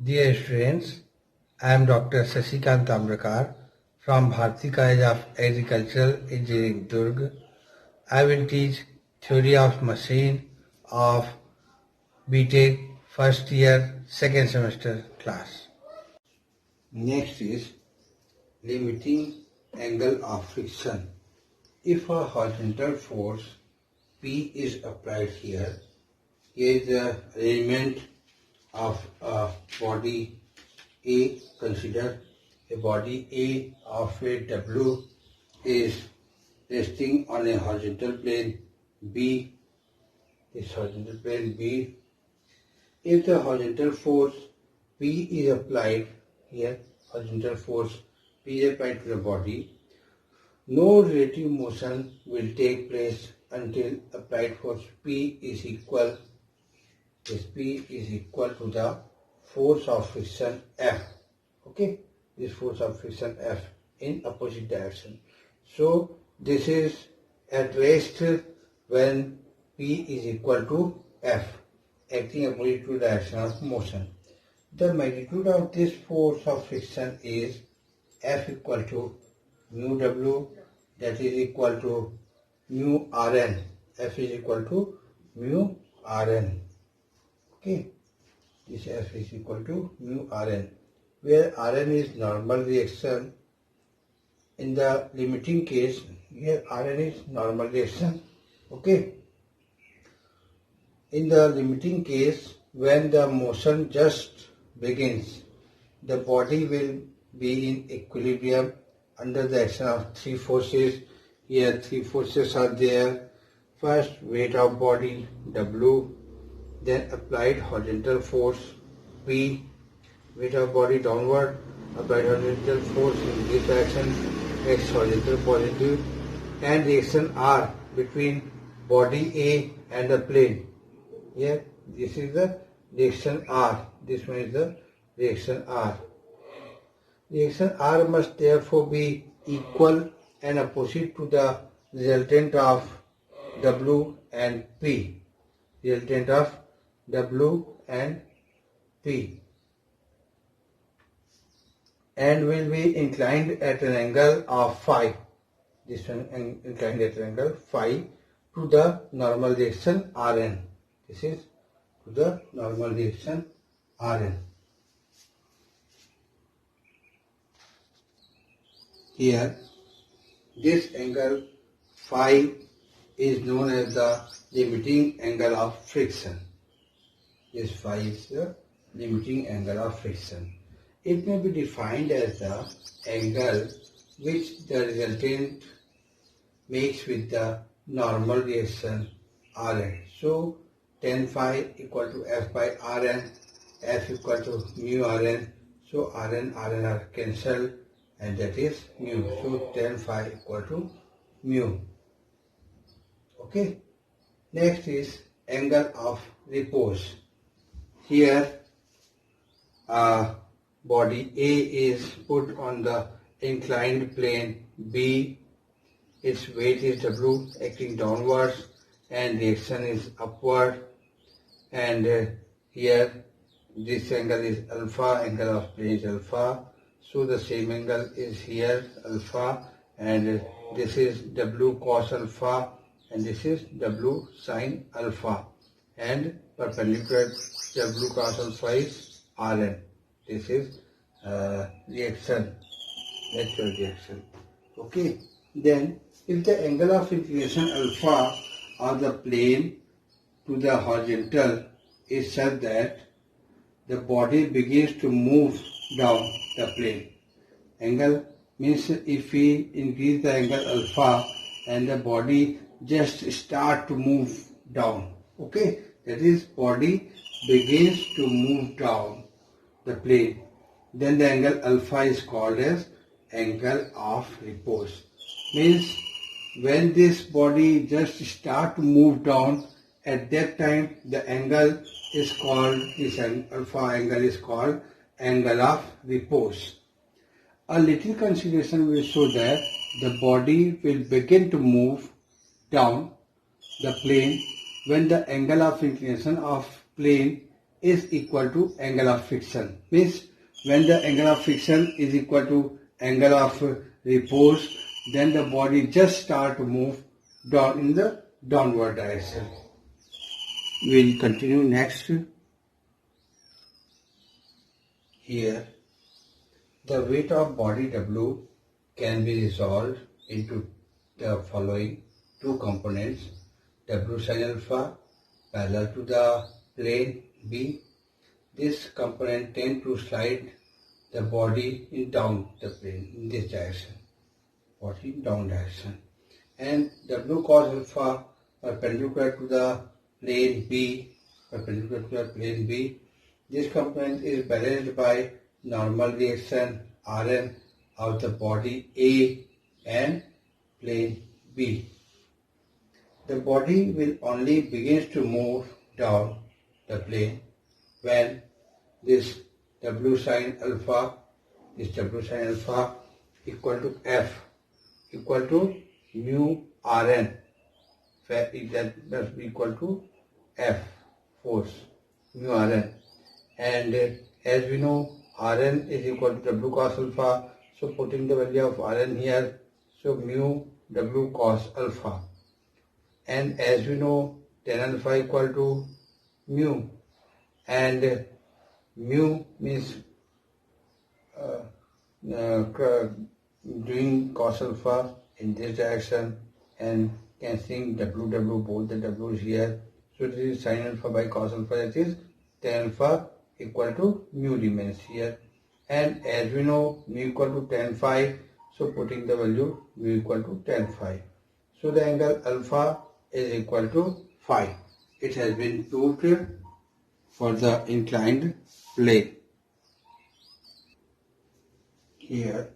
Dear students, I am Dr. Tamrakar from Bhartiya College of Agricultural Engineering, Durg. I will teach theory of machine of BTech first year, second semester class. Next is limiting angle of friction. If a horizontal force P is applied here is the arrangement of a body A. Consider a body A of weight W is resting on a horizontal plane B. This horizontal plane B. If the horizontal force P is applied here, horizontal force P is applied to the body, no relative motion will take place until applied force P is equal. This P is equal to the force of friction F. Okay, this force of friction F in opposite direction. So this is at rest when P is equal to F, acting opposite to direction of motion. The magnitude of this force of friction is F equal to mu W, that is equal to mu Rn. F is equal to mu Rn. Okay, this F is equal to mu Rn, where Rn is normal reaction. In the limiting case, here Rn is normal reaction. Okay. In the limiting case, when the motion just begins, the body will be in equilibrium under the action of three forces. Here three forces are there. First, weight of body W, then applied horizontal force P, weight of body downward, applied horizontal force in this direction makes horizontal positive, and reaction R between body A and the plane. Here, this is the reaction R. This one is the reaction R. Reaction R must therefore be equal and opposite to the resultant of W and P. Resultant of W and P, and will be inclined at an angle of phi. This one inclined at an angle phi to the normal reaction Rn. This is to the normal reaction Rn. Here, this angle phi is known as the limiting angle of friction. This phi is the limiting angle of friction. It may be defined as the angle which the resultant makes with the normal reaction Rn. So, tan phi equal to F by Rn, F equal to mu Rn. So, Rn are cancelled, and that is mu. So, tan phi equal to mu. Okay. Next is angle of repose. Here, body A is put on the inclined plane B. Its weight is W, acting downwards, and reaction is upward. And here, this angle is alpha, angle of plane is alpha. So the same angle is here, alpha, and this is W cos alpha, and this is W sin alpha, and perpendicular W cos alpha is Rn. This is reaction, natural reaction. Okay. Then, if the angle of inclination alpha of the plane to the horizontal is such that the body begins to move down the plane. Angle means if we increase the angle alpha and the body just start to move down. Okay, that is body begins to move down the plane. Then the angle alpha is called as angle of repose. Means when this body just start to move down, at that time the angle is called, this alpha angle is called angle of repose. A little consideration will show that the body will begin to move down the plane when the angle of inclination of plane is equal to angle of friction. Means when the angle of friction is equal to angle of repose, then the body just start to move down in the downward direction. We will continue next. Here, the weight of body W can be resolved into the following two components: W sin alpha parallel to the plane B. This component tends to slide the body in down the plane in this direction, body in down direction. And W cos alpha perpendicular to the plane B, This component is balanced by normal reaction Rn of the body A and plane B. The body will only begin to move down the plane when this W sin alpha equal to F equal to mu Rn, where that must be equal to F force mu Rn. And as we know, Rn is equal to W cos alpha, so putting the value of Rn here, so mu W cos alpha. And as we know, tan alpha equal to mu, and mu means doing cos alpha in this direction and cancelling W, both the W's here. So this is sin alpha by cos alpha, that is tan alpha equal to mu remains here. And as we know, mu equal to tan phi, so putting the value mu equal to tan phi. So the angle alpha is equal to phi. It has been proved for the inclined plane. Here,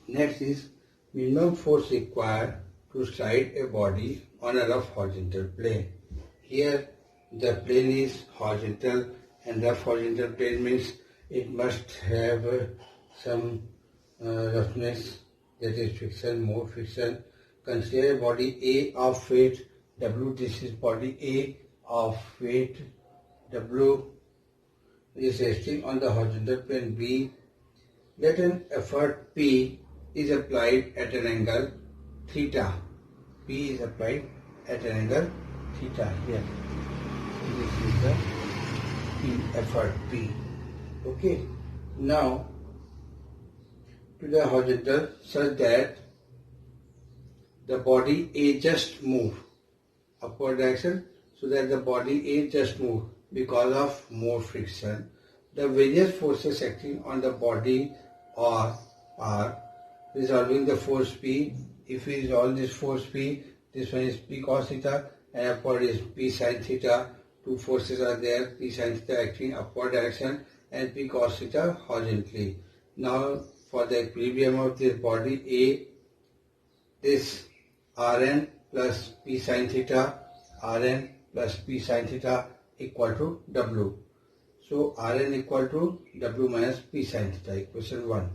next is minimum force required to slide a body on a rough horizontal plane. Here, the plane is horizontal, and rough horizontal plane means it must have some roughness, that is friction, more friction. Consider body A of weight W. This is body A of weight W is resting on the horizontal plane B. Let an effort P is applied at an angle theta. P is applied at an angle theta here. This is the effort P. Okay. Now to the horizontal such that the body A just move upward direction, so that the body A just move because of more friction. The various forces acting on the body are resolving the force P. If we resolve this force P, this one is P cos theta and upward is P sin theta. Two forces are there, P sin theta acting upward direction and P cos theta horizontally. Now for the equilibrium of this body A, this Rn plus P sin theta, Rn plus P sin theta equal to W. So Rn equal to W minus P sin theta, equation 1.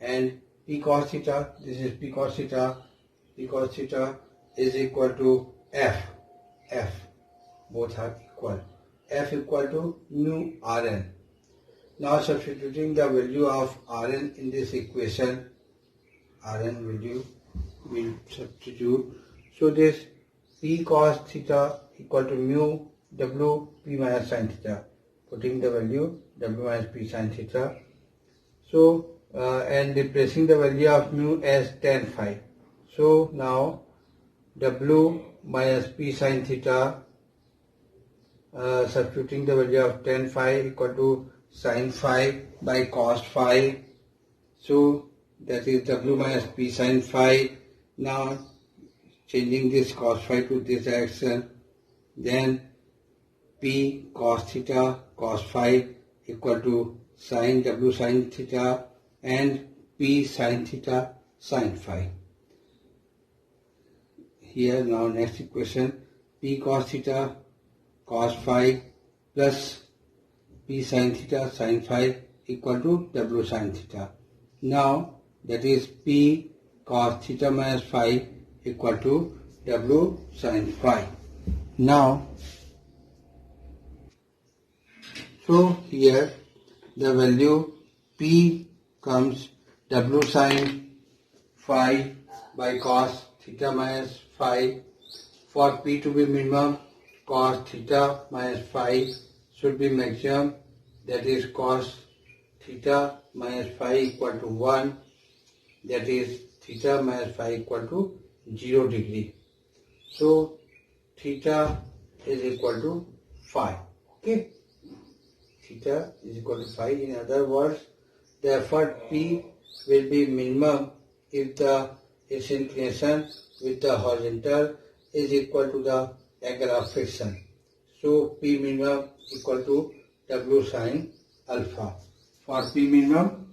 And P cos theta, this is P cos theta is equal to F, both are equal. F equal to mu Rn. Now substituting the value of Rn in this equation, Rn value will substitute. So this P cos theta equal to mu W P minus sin theta. Putting the value W minus P sin theta. So and replacing the value of mu as tan phi. So now W minus P sin theta, substituting the value of tan phi equal to sin phi by cos phi. So that is W minus P sin phi. Now changing this cos phi to this direction, then P cos theta cos phi equal to sin W sin theta and P sin theta sin phi. Here now next equation, P cos theta cos phi plus P sin theta sin phi equal to W sin theta. Now that is P cos theta minus phi equal to W sin phi. Now So here the value P comes W sine phi by cos theta minus phi. For P to be minimum, cos theta minus phi should be maximum, that is cos theta minus phi equal to 1, that is theta minus phi equal to 0 degree. So theta is equal to phi. Okay, theta is equal to phi. In other words, the effort P will be minimum if its inclination with the horizontal is equal to the angle of friction. So P minimum equal to W sine alpha. For P minimum,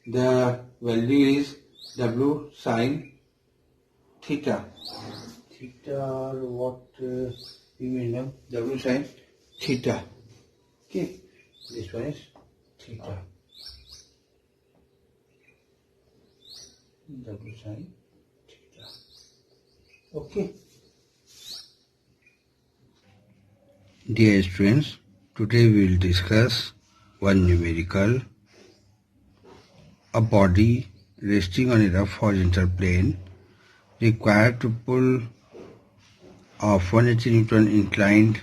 the value is W sine theta. Theta or what? P minimum W sine theta. Okay, this one is theta. W sine theta. Okay. Dear students, today we will discuss one numerical. A body resting on a rough horizontal plane required to pull off 180 Newton inclined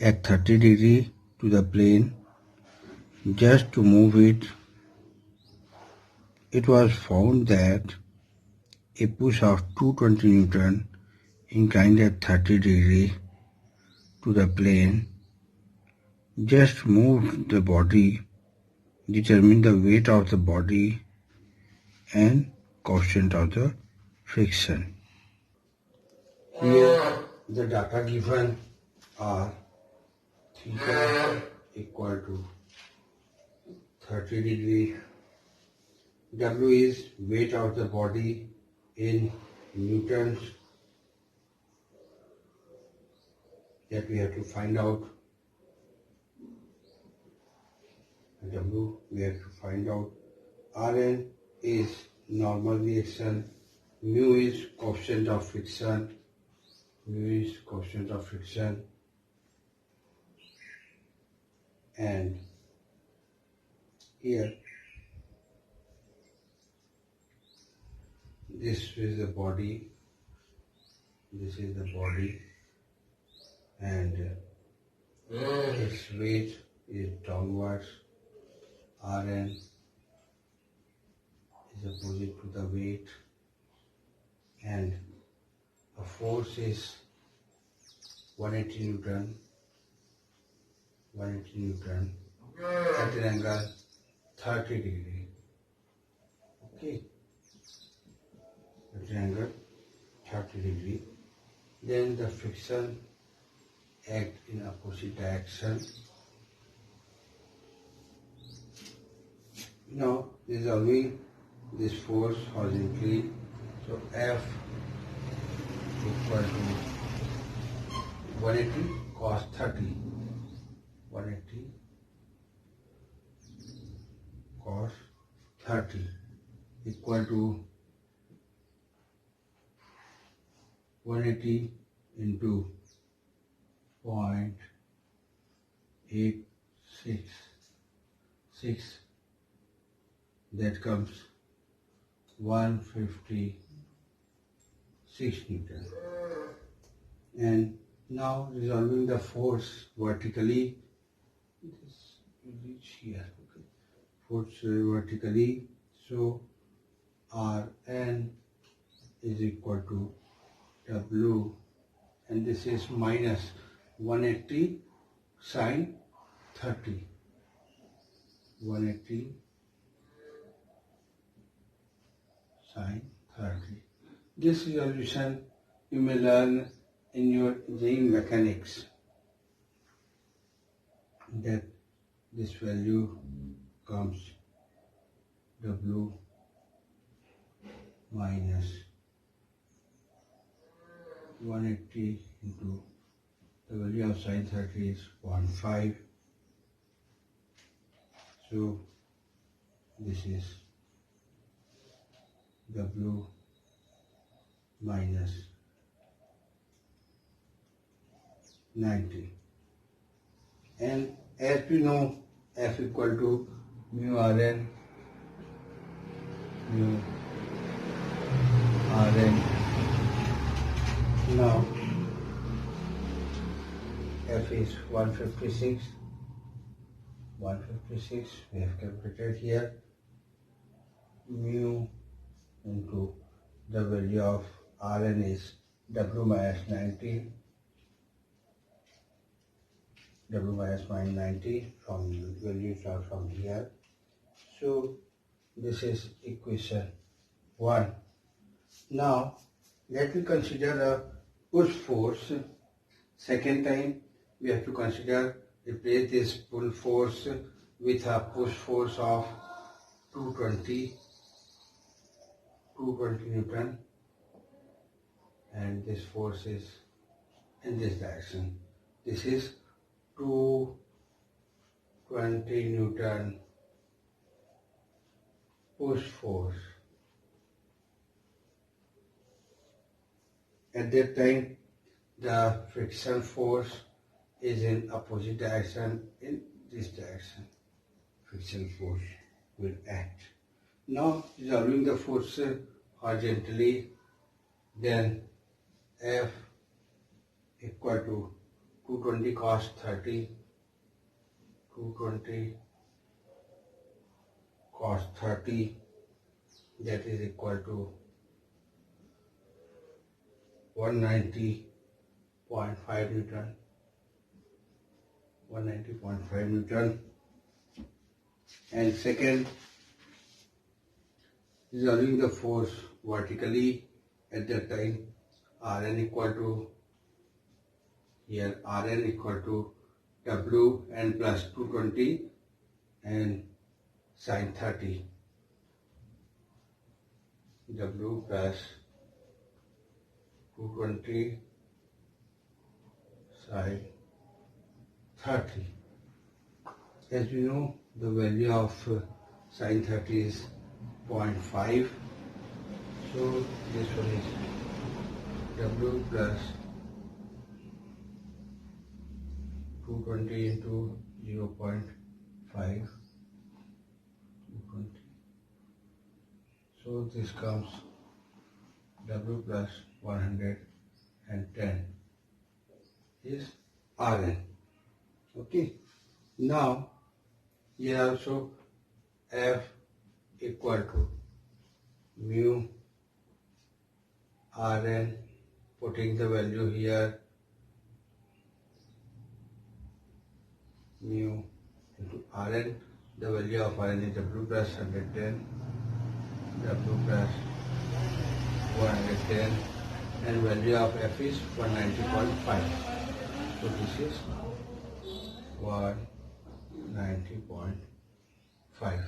at 30 degree to the plane. Just to move it, it was found that a push of 220 Newton inclined at 30 degree to the plane just moved the body, determine the weight of the body and coefficient of the friction. Here the data given are theta equal to 30 degree. W is weight of the body in newtons that we have to find out. W we have to find out. Rn is normal reaction. Mu is coefficient of friction. Mu is coefficient of friction. And here this is the body. This is the body. And its weight is downwards. Rn is opposite to the weight, and the force is 180 Newton. 180 Newton at an angle 30 degree. Okay, at an angle 30 degree. Then the friction act in opposite direction. Now resolving this force horizontally, so F equal to 180 cos 30. 180 cos 30 equal to 180 into 0.866, that comes 156 Newton. And now resolving the force vertically, this will reach here. Okay, force vertically, so Rn is equal to W, and this is minus 180 sine 30. 180 sine 30. This resolution you may learn in your engineering mechanics, that this value comes W minus 180 into the value of sine 30 is 1.5. So this is W minus 90. And as we know, F equal to mu Rn, mu Rn. Now F is 156. 156 we have calculated here. Mu into the value of Rn is W minus 90. W minus 90 from values are from here. So this is equation 1. Now let me consider a push force. Second time we have to consider, replace this pull force with a push force of 220 Newton, and this force is in this direction. This is 220 Newton push force. At that time, the friction force is in opposite direction, in this direction. Friction force will act. Now, resolving the force horizontally, then F equal to 220 cos 30, 220 cos 30, that is equal to 190.5 Newton, 190.5 Newton. And second, resolving the force vertically, at that time Rn equal to, here Rn equal to W and plus 220 and sin 30. W plus 220 sin 30. As we know, the value of sin 30 is 0.5. So this one is W plus 220 into 0.5. 220. So this comes W plus 110 is Rn. Okay. Now here also F equal to mu Rn, putting the value here, mu into Rn. The value of Rn is W plus 110, W plus 110, and value of F is 190.5. So this is 190.5.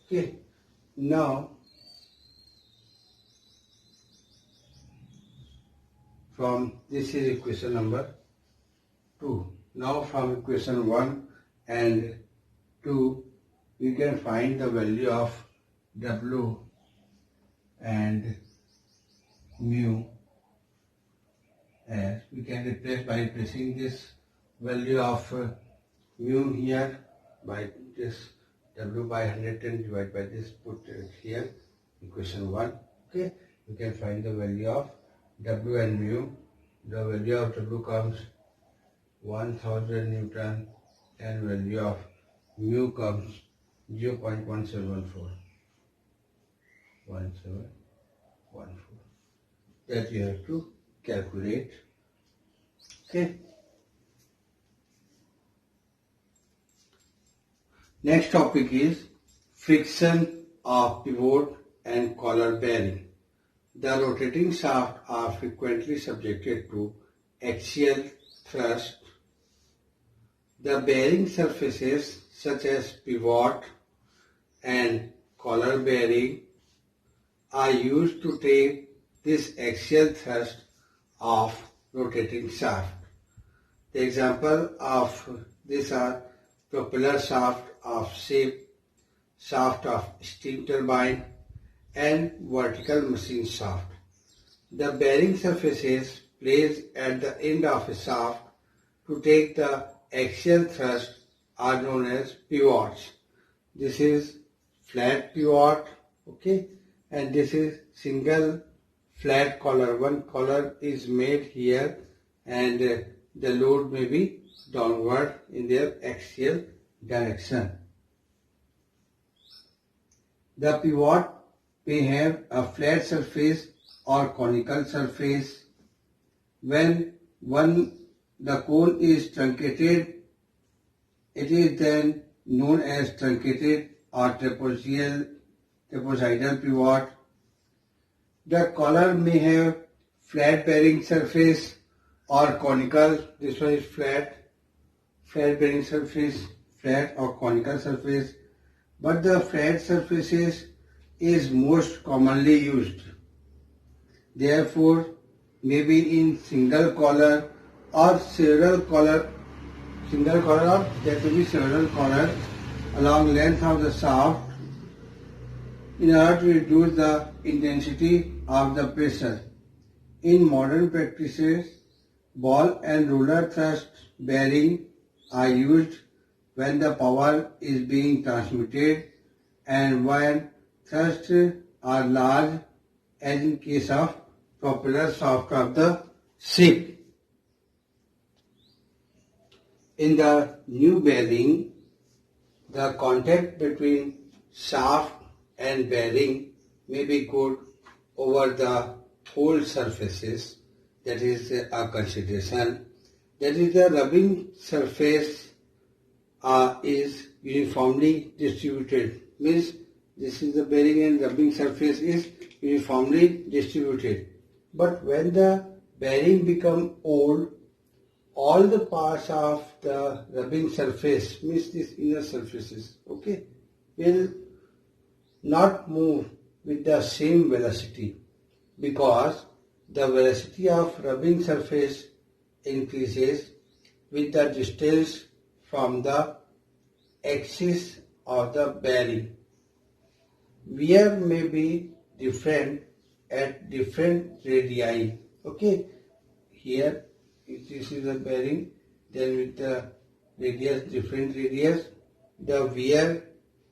Okay. Now from this is equation number 2. Now from equation 1 and 2 we can find the value of W and mu, as we can replace by replacing this value of mu here by this W by 110 divided by this, put it here, equation 1. Okay, we can find the value of W and mu. The value of W comes 1000 Newton and value of mu comes 0.1714. 1714. That you have to calculate. Okay. Next topic is friction of pivot and collar bearing. The rotating shafts are frequently subjected to axial thrust. The bearing surfaces such as pivot and collar bearing are used to take this axial thrust of rotating shaft. The example of these are propeller shaft of ship, shaft of steam turbine, and vertical machine shaft. The bearing surfaces placed at the end of a shaft to take the axial thrust are known as pivots. This is flat pivot, okay, and this is single flat collar. One collar is made here and the load may be downward in their axial direction. The pivot may have a flat surface or conical surface. When the cone is truncated, it is then known as truncated or trapezoidal pivot. The collar may have flat bearing surface or conical. This one is flat bearing surface, flat or conical surface. But the flat surfaces is most commonly used. Therefore, maybe in single collar or several collar, or there may be several collars along length of the shaft in order to reduce the intensity of the pressure. In modern practices, ball and roller thrust bearing are used when the power is being transmitted and when thrusts are large, as in case of propeller shaft of the ship. In the new bearing, the contact between shaft and bearing may be good over the whole surfaces. That is a consideration. That is, the rubbing surface is uniformly distributed. Means this is the bearing and rubbing surface is uniformly distributed. But when the bearing become old, all the parts of the rubbing surface, means these inner surfaces, okay, will not move with the same velocity because the velocity of rubbing surface increases with the distance from the axis of the bearing. Wear may be different at different radii. Okay, here if this is the bearing, then with the radius, different radius, the wear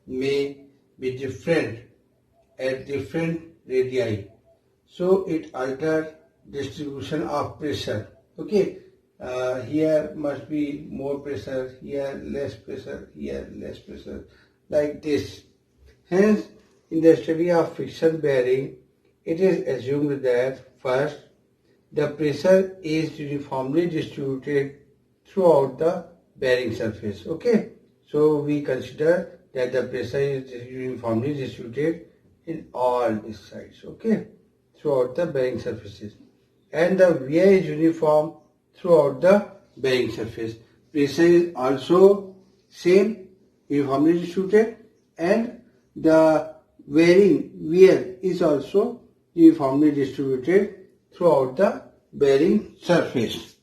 may be different at different radii. So it alters distribution of pressure. Okay, here must be more pressure, here less pressure, here less pressure, like this. Hence, in the study of friction bearing, it is assumed that first, the pressure is uniformly distributed throughout the bearing surface. Okay, so we consider that the pressure is uniformly distributed in all these sides. Okay, throughout the bearing surfaces, and the wear is uniform throughout the bearing surface. Pressure is also same, uniformly distributed, and the wear is also uniformly distributed throughout the bearing surface.